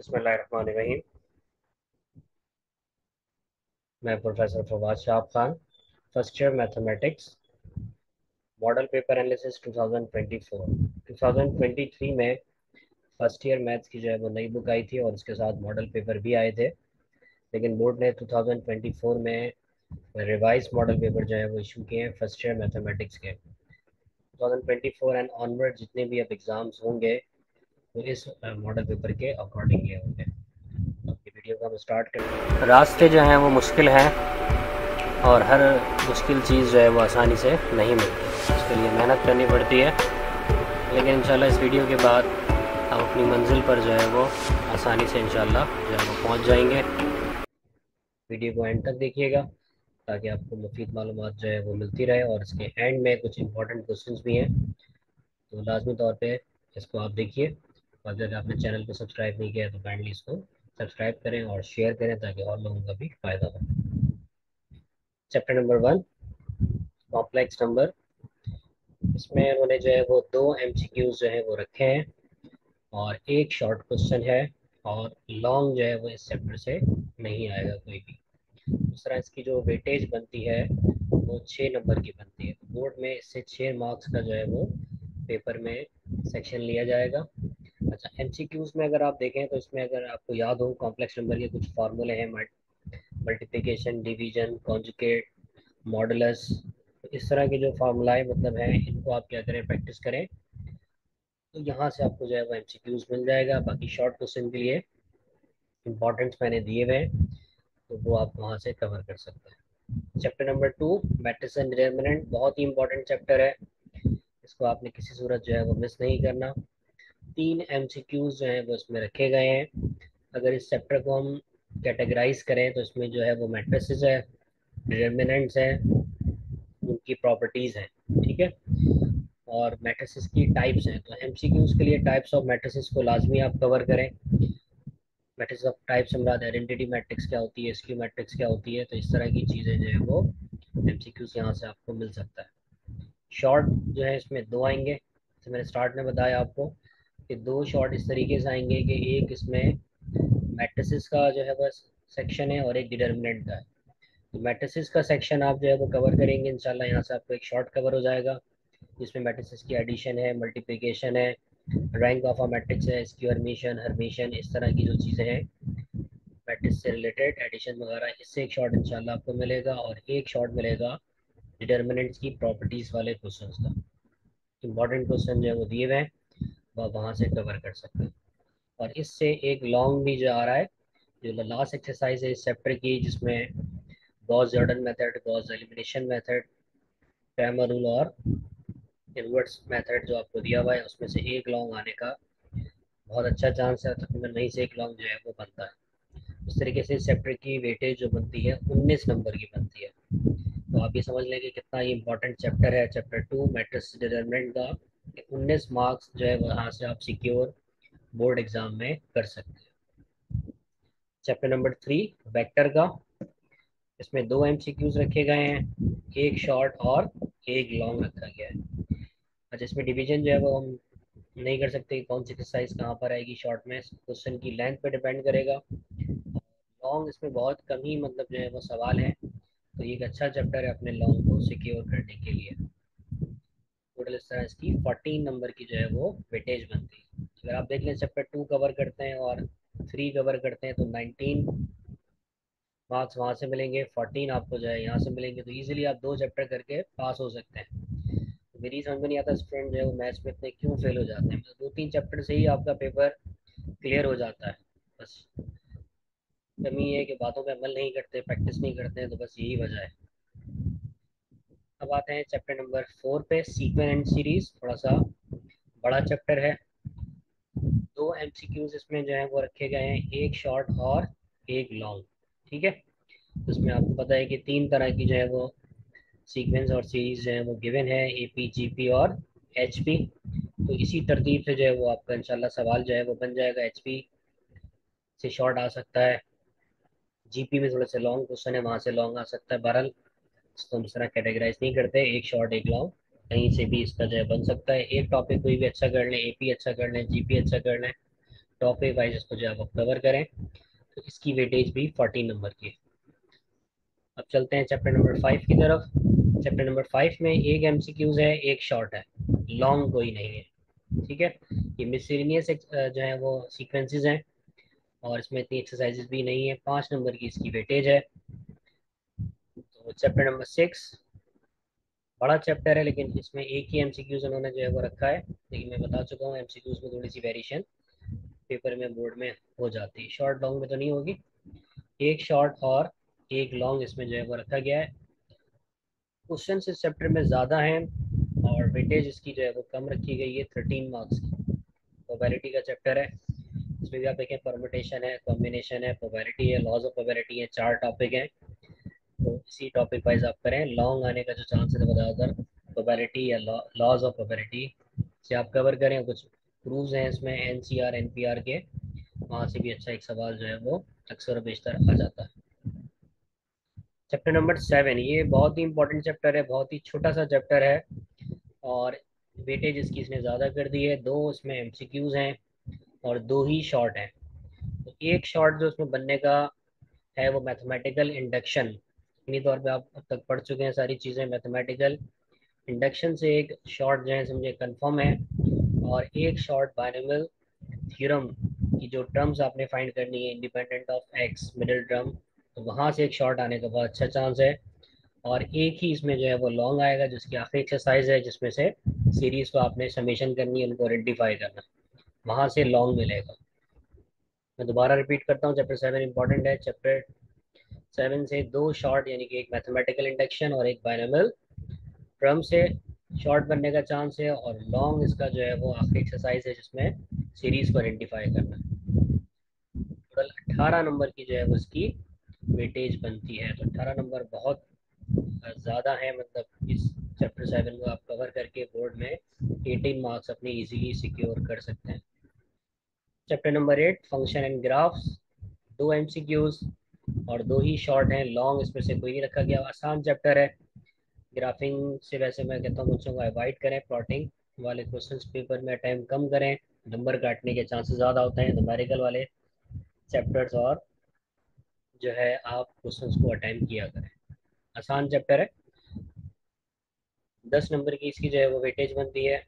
बिस्मिल्लाहिर्रहमानिर्रहीम। मैं professor Fawad Shah Khan, first year mathematics, model paper analysis 2024। 2023 में फर्स्ट ईयर मैथ्स की जो है वो नई बुक आई थी और उसके साथ मॉडल पेपर भी आए थे। लेकिन बोर्ड ने 2024 में रिवाइज मॉडल पेपर जो है वो इशू किए हैं फर्स्ट ईयर मैथमेटिक्स के। 2024 एंड ऑनवर्ड जितने भी अब एग्ज़ाम्स होंगे वो इस मॉडल पेपर के अकॉर्डिंग ये होंगे। अपनी वीडियो को हम स्टार्ट करें। रास्ते जो हैं वो मुश्किल हैं और हर मुश्किल चीज़ जो है वो आसानी से नहीं मिलती, उसके लिए मेहनत करनी पड़ती है। लेकिन इंशाल्लाह इस वीडियो के बाद हम अपनी मंजिल पर जो है वो आसानी से इंशाल्लाह जो है वो पहुँच जाएंगे। वीडियो को एंड तक देखिएगा ताकि आपको मुफीद मालूमात जो है वो मिलती रहे, और इसके एंड में कुछ इंपॉर्टेंट क्वेश्चंस भी हैं, तो लाजमी तौर पे इसको आप देखिए। और अगर आपने चैनल को सब्सक्राइब नहीं किया है तो काइंडली इसको सब्सक्राइब करें और शेयर करें ताकि और लोगों का भी फ़ायदा हो। Chapter number 1, complex number. इसमें उन्होंने जो है वो दो एमसीक्यूज जो है वो रखे हैं और एक शॉर्ट क्वेश्चन है, और लॉन्ग जो है वो इस चैप्टर से नहीं आएगा कोई भी। दूसरा, इसकी जो वेटेज बनती है वो 6 नंबर की बनती है। बोर्ड में इससे 6 मार्क्स का जो है वो पेपर में सेक्शन लिया जाएगा। अच्छा, एमसीक्यूज में अगर आप देखें तो इसमें अगर आपको याद हो कॉम्प्लेक्स नंबर के कुछ फार्मूले हैं, मल्टीप्लिकेशन, डिवीजन, कॉन्जुगेट, मॉडुलस। इस तरह के जो फार्मूलाए मतलब हैं, इनको आप क्या करें, प्रैक्टिस करें, तो यहाँ से आपको जो है वो एमसीक्यूज मिल जाएगा। बाकी शॉर्ट क्वेश्चन के लिए इंपॉर्टेंट्स मैंने दिए हुए हैं, तो वो आप वहाँ से कवर कर सकते हैं। Chapter number 2, matrix and determinant, बहुत ही इंपॉर्टेंट चैप्टर है। इसको आपने किसी सूरत जो है वो मिस नहीं करना। 3 एमसीक्यूज जो हैं वो इसमें रखे गए हैं। अगर इस चैप्टर को हम कैटेगराइज करें तो इसमें जो है वो मैट्रिसेस है, डिटरमिनेंट्स हैं, उनकी प्रॉपर्टीज़ हैं, ठीक है, और मैट्रिसेस की टाइप्स हैं। तो एमसीक्यूज के लिए टाइप्स ऑफ मैट्रिसेस को लाजमी आप कवर करें। मैट्रिक्स ऑफ टाइप से मुराद आइडेंटिटी मैट्रिक्स क्या होती है, स्क्यू मैट्रिक्स क्या होती है, तो इस तरह की चीज़ें जो है वो एमसीक्यूज यहाँ से आपको मिल सकता है। शॉर्ट जो है इसमें दो आएंगे, जैसे मैंने स्टार्ट में बताया आपको कि दो शॉर्ट इस तरीके से आएंगे कि एक इसमें मैट्रिसेस का जो है बस सेक्शन है और एक डिटर्मिनेंट का है। तो मैट्रिसेस का सेक्शन आप जो है वो कवर करेंगे इंशाल्लाह, यहाँ से आपको एक शॉर्ट कवर हो जाएगा जिसमें मैट्रिसेस की एडिशन है, मल्टीप्लिकेशन है, रैंक ऑफ अ मैट्रिक्स है, स्क्वायर हर्मिशन, हर्मिशन, इस तरह की जो चीज़ें हैं मैट्रिक्स से रिलेटेड, एडिशन वगैरह, इससे एक शॉर्ट इंशाल्लाह आपको मिलेगा। और एक शॉर्ट मिलेगा डिटर्मिनेंट्स की प्रॉपर्टीज़ वाले क्वेश्चन का। इंपॉर्टेंट क्वेश्चन जो है वो दिए हुए हैं, वो आप वहाँ से कवर कर सकते हैं। और इससे एक लॉन्ग भी जो आ रहा है, जो लास्ट एक्सरसाइज है इस चैप्टर की, जिसमें Gauss Jordan method, Gauss elimination method, Cramer rule और इनवर्स मेथड जो आपको दिया हुआ है, उसमें से एक लॉन्ग आने का बहुत अच्छा चांस है, तकरीबन नहीं से एक लॉन्ग जो है वो बनता है। इस तरीके से इस चैप्टर की वेटेज जो बनती है 19 नंबर की बनती है। तो आप ये समझ लें कि कितना ये इंपॉर्टेंट चैप्टर है, चैप्टर 2 मैट्रिक्स डिटरमिनेंट का। 19 मार्क्स जो है वहाँ से आप सिक्योर बोर्ड एग्जाम में कर सकते हैं। चैप्टर नंबर 3, वेक्टर का। इसमें दो एमसीक्यूज रखे गए हैं, एक शॉर्ट और एक लॉन्ग रखा गया है। अच्छा, इसमें डिवीजन जो है वो हम नहीं कर सकते कि कौन सी एक्सरसाइज कहाँ पर आएगी। शॉर्ट में क्वेश्चन की लेंथ पे डिपेंड करेगा, लॉन्ग इसमें बहुत कम ही मतलब जो है वो सवाल है, तो ये एक अच्छा चैप्टर है अपने लॉन्ग को सिक्योर करने के लिए। टोटल इस तरह इसकी 14 नंबर की जो है वो वेटेज बनती है। अगर आप देख लें चैप्टर 2 कवर करते हैं और 3 कवर करते हैं तो 19 मार्क्स वहाँ से मिलेंगे, 14 आपको जो है यहाँ से मिलेंगे, तो इजीली आप दो चैप्टर करके पास हो सकते हैं। तो मेरी समझ में नहीं आता स्टूडेंट जो है वो मैथ्स में इतने क्यों फेल हो जाते हैं, मतलब 2-3 चैप्टर से ही आपका पेपर क्लियर हो जाता है। बस कमी ये है कि बातों पे अमल नहीं करते, प्रैक्टिस नहीं करते हैं, तो बस यही वजह है। अब आते हैं चैप्टर नंबर 4 पे, सीक्वेंस एंड सीरीज। थोड़ा सा बड़ा चैप्टर है, दो एमसीक्यूज इसमें जो है वो रखे गए हैं, एक शॉर्ट और एक लॉन्ग, ठीक है। इसमें आपको पता है कि 3 तरह की जो है वो सीक्वेंस और सीरीज जो है वो गिवन है, एपी, जीपी और एचपी। तो इसी तरतीब से जो है वो आपका इंशाल्लाह सवाल जो है वो बन जाएगा। एचपी से शॉर्ट आ सकता है, जीपी में थोड़े से लॉन्ग क्वेश्चन है वहाँ से लॉन्ग आ सकता है। बहरहाल इसको हम इस तरह कैटेगराइज नहीं करते, एक शॉर्ट एक लॉन्ग कहीं से भी इसका जो है बन सकता है। एक टॉपिक कोई भी अच्छा कर लें, एपी अच्छा कर लें, जीपी अच्छा कर लें, टॉपिक वाइज इसको जो है आप कवर करें, तो इसकी वेटेज भी 14 नंबर की है। अब चलते हैं चैप्टर नंबर 5 की तरफ। चैप्टर नंबर 5 में एक एमसीक्यूज है, एक शॉर्ट है, लॉन्ग कोई नहीं है। ठीक है, ये मिसलेनियस जो है वो सीक्वेंसेस हैं और इसमें इतनी एक्सरसाइजेस भी नहीं है। 5 नंबर की इसकी वेटेज है। तो चैप्टर नंबर 6 बड़ा चैप्टर है, लेकिन इसमें एक ही एमसीक्यूज उन्होंने जो है वो रखा है, लेकिन मैं बता चुका हूँ एमसीक्यूज में थोड़ी सी वेरिएशन पेपर में बोर्ड में हो जाती है, शॉर्ट लॉन्ग में तो नहीं होगी। एक शॉर्ट और एक लॉन्ग इसमें जो है वो रखा गया है। क्वेश्चन इस चैप्टर में ज़्यादा हैं और वेटेज इसकी जो है वो कम रखी गई है, 13 मार्क्स की। प्रोबेबिलिटी का चैप्टर है, इसमें भी आप देखें परमुटेशन है, कॉम्बिनेशन है, प्रोबेबिलिटी है, लॉज ऑफ प्रोबेबिलिटी है, 4 टॉपिक हैं। तो इसी टॉपिक वाइज आप करें। लॉन्ग आने का जो चांस है ज़्यादातर प्रोबेबिलिटी या लॉज ऑफ प्रोबेबिलिटी से आप कवर करें। कुछ प्रूव्स हैं इसमें एनसीआर एनपीआर के, वहाँ से भी अच्छा एक सवाल जो है वो अक्सर बेशतर आ जाता है। चैप्टर नंबर 7, ये बहुत ही इंपॉर्टेंट चैप्टर है, बहुत ही छोटा सा चैप्टर है और वेटेज इसकी इसने ज़्यादा कर दी है। 2 इसमें एमसीक्यूज हैं और 2 ही शॉर्ट हैं। तो एक शॉर्ट जो उसमें बनने का है वो मैथमेटिकल इंडक्शन। इन्हीं तौर पे आप अब तक पढ़ चुके हैं सारी चीज़ें। मैथमेटिकल इंडक्शन से एक शॉर्ट जो है समझे कंफर्म है, और एक शॉर्ट बायनोमियल थ्योरम की जो टर्म्स आपने फाइंड करनी है independent of x middle term, तो वहाँ से एक शॉर्ट आने का बहुत अच्छा चांस है। और एक ही इसमें जो है वो लॉन्ग आएगा, जिसकी आखिरी एक्सरसाइज है, जिसमें से सीरीज को आपने समेशन करनी है, उनको आइडेंटिफाई करना, वहाँ से लॉन्ग मिलेगा। मैं दोबारा रिपीट करता हूँ, चैप्टर 7 इंपॉर्टेंट है। चैप्टर 7 से 2 शॉर्ट यानी कि एक मैथमेटिकल इंडक्शन और एक बायनोमियल ड्रम से शॉर्ट बनने का चांस है, और लॉन्ग इसका जो है वो आखिरी एक्सरसाइज है, जिसमें सीरीज को आइडेंटिफाई करना है। टोटल 18 नंबर की जो है वो इसकी वेटेज बनती है। तो 18 नंबर बहुत ज़्यादा है, मतलब इस चैप्टर 7 को आप कवर करके बोर्ड में 18 मार्क्स अपने इजीली सिक्योर कर सकते हैं। Chapter number 8 function and graphs, 2 MCQs और 2 ही शॉर्ट हैं, लॉन्ग इसमें से कोई नहीं रखा गया। आसान चैप्टर है। ग्राफिंग से वैसे मैं कहता हूँ बच्चों को अवॉइड करें, प्लॉटिंग वाले क्वेश्चंस पेपर में अटैम्प्ट कम करें, नंबर काटने के चांसेस ज़्यादा होते हैं न्यूमेरिकल वाले चैप्टर्स, और जो है आप क्वेश्चंस को अटैम्प्ट किया करें। आसान चैप्टर है। 10 नंबर की इसकी जो है वो वेटेज बनती है।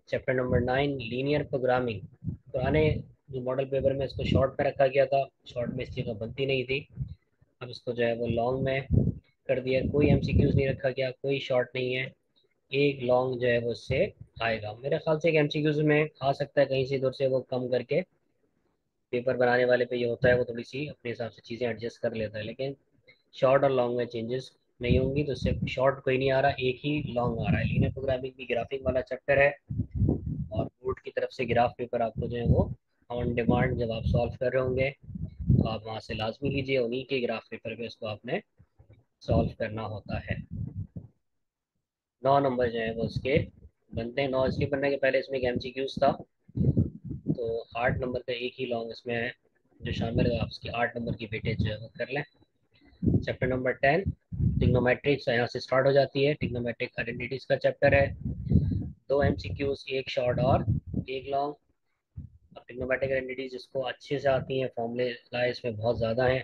चैप्टर नंबर 9 लीनियर प्रोग्रामिंग, पुराने जो मॉडल पेपर में इसको शॉर्ट में रखा गया था, शॉर्ट में इसकी तो बनती नहीं थी, अब इसको जो है वो लॉन्ग में कर दिया। कोई एमसीक्यूज नहीं रखा गया, कोई शॉर्ट नहीं है, एक लॉन्ग जो है वो उससे आएगा। मेरे ख्याल से एक एमसीक्यूज में आ सकता है कहीं से इधर से वो कम करके, पेपर बनाने वाले पे ये होता है, वो थोड़ी सी अपने हिसाब से चीज़ें एडजस्ट कर लेता है, लेकिन शॉर्ट और लॉन्ग में चेंजेस नहीं होंगी। तो उससे शॉर्ट कोई नहीं आ रहा, एक ही लॉन्ग आ रहा है। लीनियर प्रोग्रामिंग भी ग्राफिक वाला चैप्टर है, और बोर्ड की तरफ से ग्राफ पेपर आपको जो है वो ऑन डिमांड जब आप सॉल्व कर रहे होंगे, तो आप वहाँ से लाजमी लीजिए, उन्हीं के ग्राफ पेपर पे उसको आपने सॉल्व करना होता है। 9 नंबर जो है वो उसके बनते हैं। 9 इसलिए बनने के पहले इसमें एक एमसीक्यूज था, तो 8 नंबर का एक ही लॉन्ग इसमें है जो शामिल है। आप उसकी 8 नंबर की वेटेज जो है वो कर लें। चैप्टर नंबर 10 टिग्नोमेट्रिक्स यहाँ से स्टार्ट हो जाती है। टिग्नोमेट्रिक आइडेंटिटीज का चैप्टर है। 2 एमसीक्यूज, एक शॉर्ट और एक लॉन्ग। अब टिग्नोमेट्रिक आइडेंटिटीज जिसको अच्छे से आती हैं, फॉर्मूले लाए इसमें बहुत ज़्यादा हैं,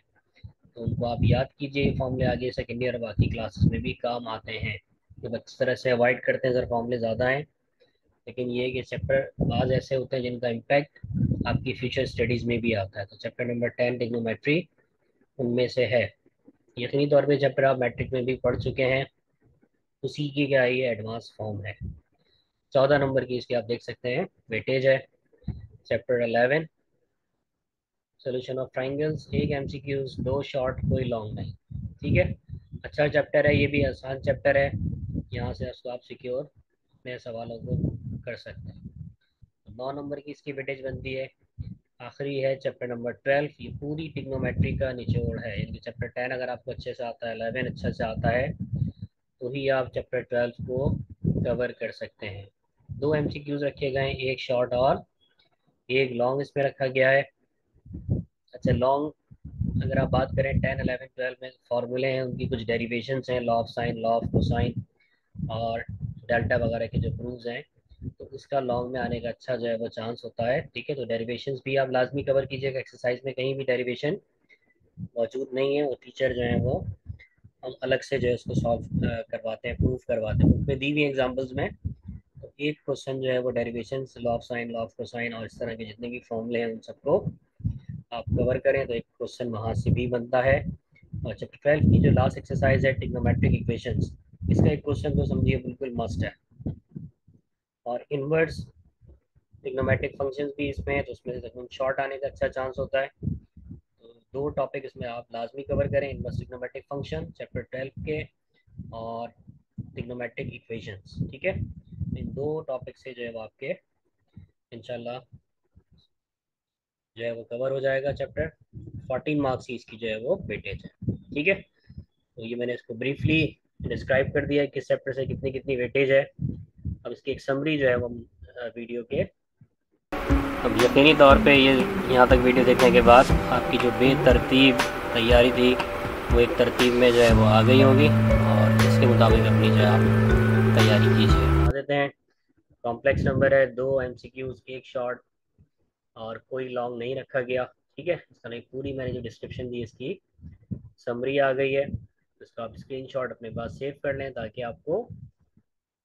तो उनको आप याद कीजिए। फॉर्मूले आगे सेकेंड ईयर बाकी क्लासेस में भी काम आते हैं। जब अच्छी तरह से अवॉइड करते हैं अगर फॉर्मूले ज़्यादा हैं, लेकिन ये कि चैप्टर बाज ऐसे होते हैं जिनका इम्पैक्ट आपकी फ्यूचर स्टडीज़ में भी आता है। तो चैप्टर नंबर 10 टिग्नोमेट्री उनमें से है। यकीनी तौर पे चैप्टर आप मैट्रिक में भी पढ़ चुके हैं, उसी की क्या ये एडवांस फॉर्म है। 14 नंबर की इसकी आप देख सकते हैं वेटेज है। चैप्टर 11 सोल्यूशन ऑफ ट्राइंगल्स, एक एमसीक्यूज, 2 शॉर्ट, कोई लॉन्ग नहीं। ठीक है, अच्छा चैप्टर है, ये भी आसान चैप्टर है, यहाँ से उसको आप सिक्योर अपने सवालों को कर सकते हैं। 9 नंबर की इसकी वेटेज बनती है। आखिरी है चैप्टर नंबर 12, ये पूरी टिग्नोमेट्री का निचोड़ है, यानी चैप्टर 10 अगर आपको अच्छे से आता है, 11 अच्छे से आता है, तो ही आप चैप्टर 12 को कवर कर सकते हैं। 2 एमसीक्यूज रखे गए हैं, एक शॉर्ट और एक लॉन्ग इसमें रखा गया है। अच्छा लॉन्ग अगर आप बात करें 10, 11, 12 में फॉर्मूले हैं, उनकी कुछ डेरिवेशंस हैं, law of sine, law of cosine और डेल्टा वगैरह के जो प्रूव्स हैं, तो उसका लॉन्ग में आने का अच्छा जो है वो चांस होता है। ठीक है, तो डेरिवेशंस भी आप लाजमी कवर कीजिएगा। एक्सरसाइज में कहीं भी डेरिवेशन मौजूद नहीं है, वो टीचर जो है वो हम अलग से जो है उसको सॉल्व करवाते हैं, प्रूफ करवाते हैं। बुक में दी हुई एग्जाम्पल्स में तो एक क्वेश्चन जो है वो derivation, law of sine, law of cosine और इस तरह के जितने भी फॉर्मूले हैं उन सबको आप कवर करें तो एक क्वेश्चन वहाँ से भी बनता है। और चैप्टर 12 की जो लास्ट एक्सरसाइज है ट्रिग्नोमेट्रिक इक्वेशंस, इसका एक क्वेश्चन तो समझिए बिल्कुल मस्ट है। और इनवर्स ट्रिग्नोमेट्रिक फंक्शंस भी इसमें है, तो उसमें से तकरीबन शॉर्ट आने का अच्छा चांस होता है। तो दो टॉपिक इसमें आप लाजमी कवर करें, इनवर्स ट्रिग्नोमेट्रिक फंक्शन चैप्टर 12 के और ट्रिग्नोमेट्रिक इक्वेशंस। ठीक है, इन दो टॉपिक से जो है वो आपके इंशाल्लाह जो है वो कवर हो जाएगा चैप्टर। 14 मार्क्स की इसकी जो है वो वेटेज है। ठीक है, तो ये मैंने इसको ब्रीफली डिस्क्राइब कर दिया है किस चैप्टर से कितनी कितनी वेटेज है। अब इसकी एक समरी जो है वो वीडियो के, अब यकीनी तौर पे ये यहाँ तक वीडियो देखने के बाद आपकी जो बेतरतीब तैयारी थी वो एक तरतीब में जो है वो आ गई होगी, और इसके मुताबिक अपनी जो है आप तैयारी कीजिए। बता देते हैं, कॉम्प्लेक्स नंबर है, 2 MCQs, एक शॉर्ट और कोई लॉन्ग नहीं रखा गया। ठीक है, इसका नहीं, पूरी मैंने जो डिस्क्रिप्शन दी इसकी समरी आ गई है, इसका आप स्क्रीनशॉट अपने पास सेव कर लें ताकि आपको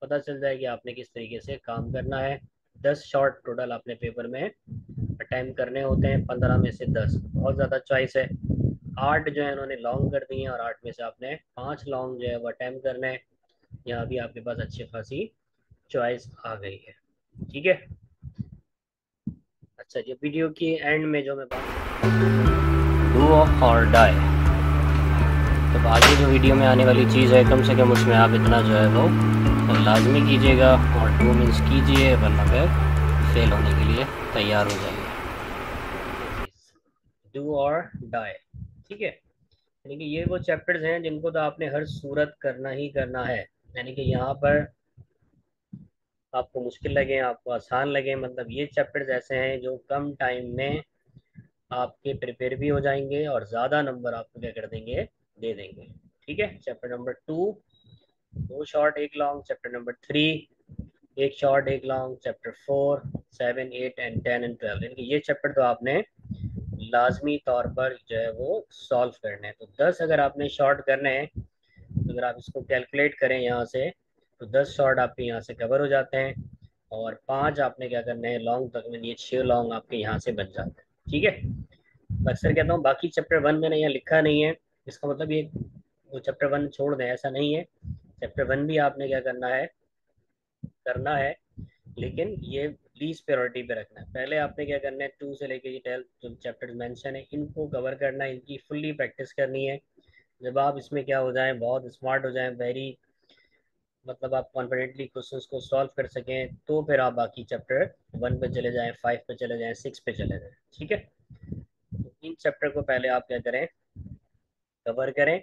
पता चल जाए कि आपने किस तरीके से काम करना है। 10 शॉर्ट टोटल अपने पेपर में अटैम्प्ट करने होते हैं, 15 में से 10, बहुत ज़्यादा चॉइस है। 8 जो है उन्होंने लॉन्ग कर दिए हैं और 8 में से आपने 5 लॉन्ग जो है वो अटैम्प्ट करने हैं। यहाँ भी आपके पास अच्छी खासी चॉइस आ गई है। ठीक है, अच्छा जी, वीडियो की एंड में जो मैं बात, डू और डाई, तो आगे जो वीडियो में आने वाली चीज़ है कम से कम उसमें आप इतना जो है वो लाजमी कीजिएगा, और 2 मीन्स कीजिए वरना फिर फेल होने के लिए तैयार हो जाइए। डू और डाई, ठीक है, यानी कि ये वो चैप्टर्स हैं जिनको तो आपने हर सूरत करना ही करना है। यानी कि यहाँ पर आपको मुश्किल लगे, आपको आसान लगे, मतलब ये चैप्टर्स ऐसे हैं जो कम टाइम में आपके प्रिपेयर भी हो जाएंगे और ज़्यादा नंबर आपको क्या कर देंगे, दे देंगे। ठीक है, चैप्टर नंबर 2 दो शॉर्ट एक लॉन्ग, चैप्टर नंबर 3 एक शॉर्ट एक लॉन्ग, चैप्टर 4 7 8 एंड 10 एंड 12, यानी कि ये चैप्टर तो आपने लाजमी तौर पर जो है वो सॉल्व करने हैं। तो 10 अगर आपने शॉर्ट करने हैं तो अगर आप इसको कैलकुलेट करें यहाँ से तो 10 शॉर्ट आपके यहाँ से कवर हो जाते हैं, और 5 आपने क्या करने हैं लॉन्ग तक में, ये 6 लॉन्ग आपके यहाँ से बन जाते हैं। ठीक है, अक्सर कहता हूँ बाकी चैप्टर 1 मैंने यहाँ लिखा नहीं है, इसका मतलब ये वो चैप्टर 1 छोड़ दें ऐसा नहीं है। चैप्टर 1 भी आपने क्या करना है, लेकिन ये लीस्ट प्रायोरिटी पे रखना है। पहले आपने क्या करना है, 2 से लेके 12 जो चैप्टर्स मेंशन है इनको कवर करना है, इनकी फुल्ली प्रैक्टिस करनी है। जब आप इसमें क्या हो जाएं, बहुत स्मार्ट हो जाएं, वेरी मतलब आप कॉन्फिडेंटली क्वेश्चंस को सॉल्व कर सकें, तो फिर आप बाकी चैप्टर 1 पे चले जाएं, 5 पे चले जाएं, 6 पे चले जाएं। ठीक है, तो इन चैप्टर को पहले आप क्या करें, कवर करें,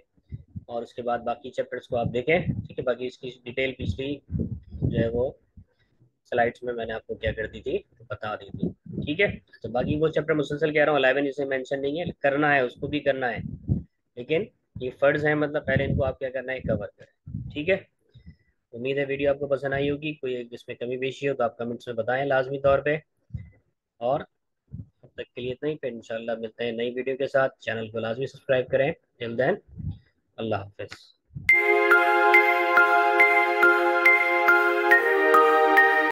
और उसके बाद बाकी चैप्टर्स को आप देखें। ठीक है, बाकी इसकी डिटेल पिछली जो है वो स्लाइड्स में मैंने आपको क्या कर दी थी, बता दी थी। ठीक है, तो बाकी वो चैप्टर मुसलसल कह रहा हूँ, 11 इसे मेंशन नहीं है, करना है उसको भी करना है, लेकिन ये फर्ज है, मतलब पहले इनको आप क्या करना है, कवर करें। ठीक है, उम्मीद है वीडियो आपको पसंद आई होगी, कोई इसमें कमी पेशी हो तो आप कमेंट्स में बताएं लाजमी तौर पे। और अब तक के लिए इतना ही, फिर इंशाल्लाह मिलते हैं नई वीडियो के साथ। चैनल को लाजमी सब्सक्राइब करें। टिल देन, अल्लाह हाफिज़।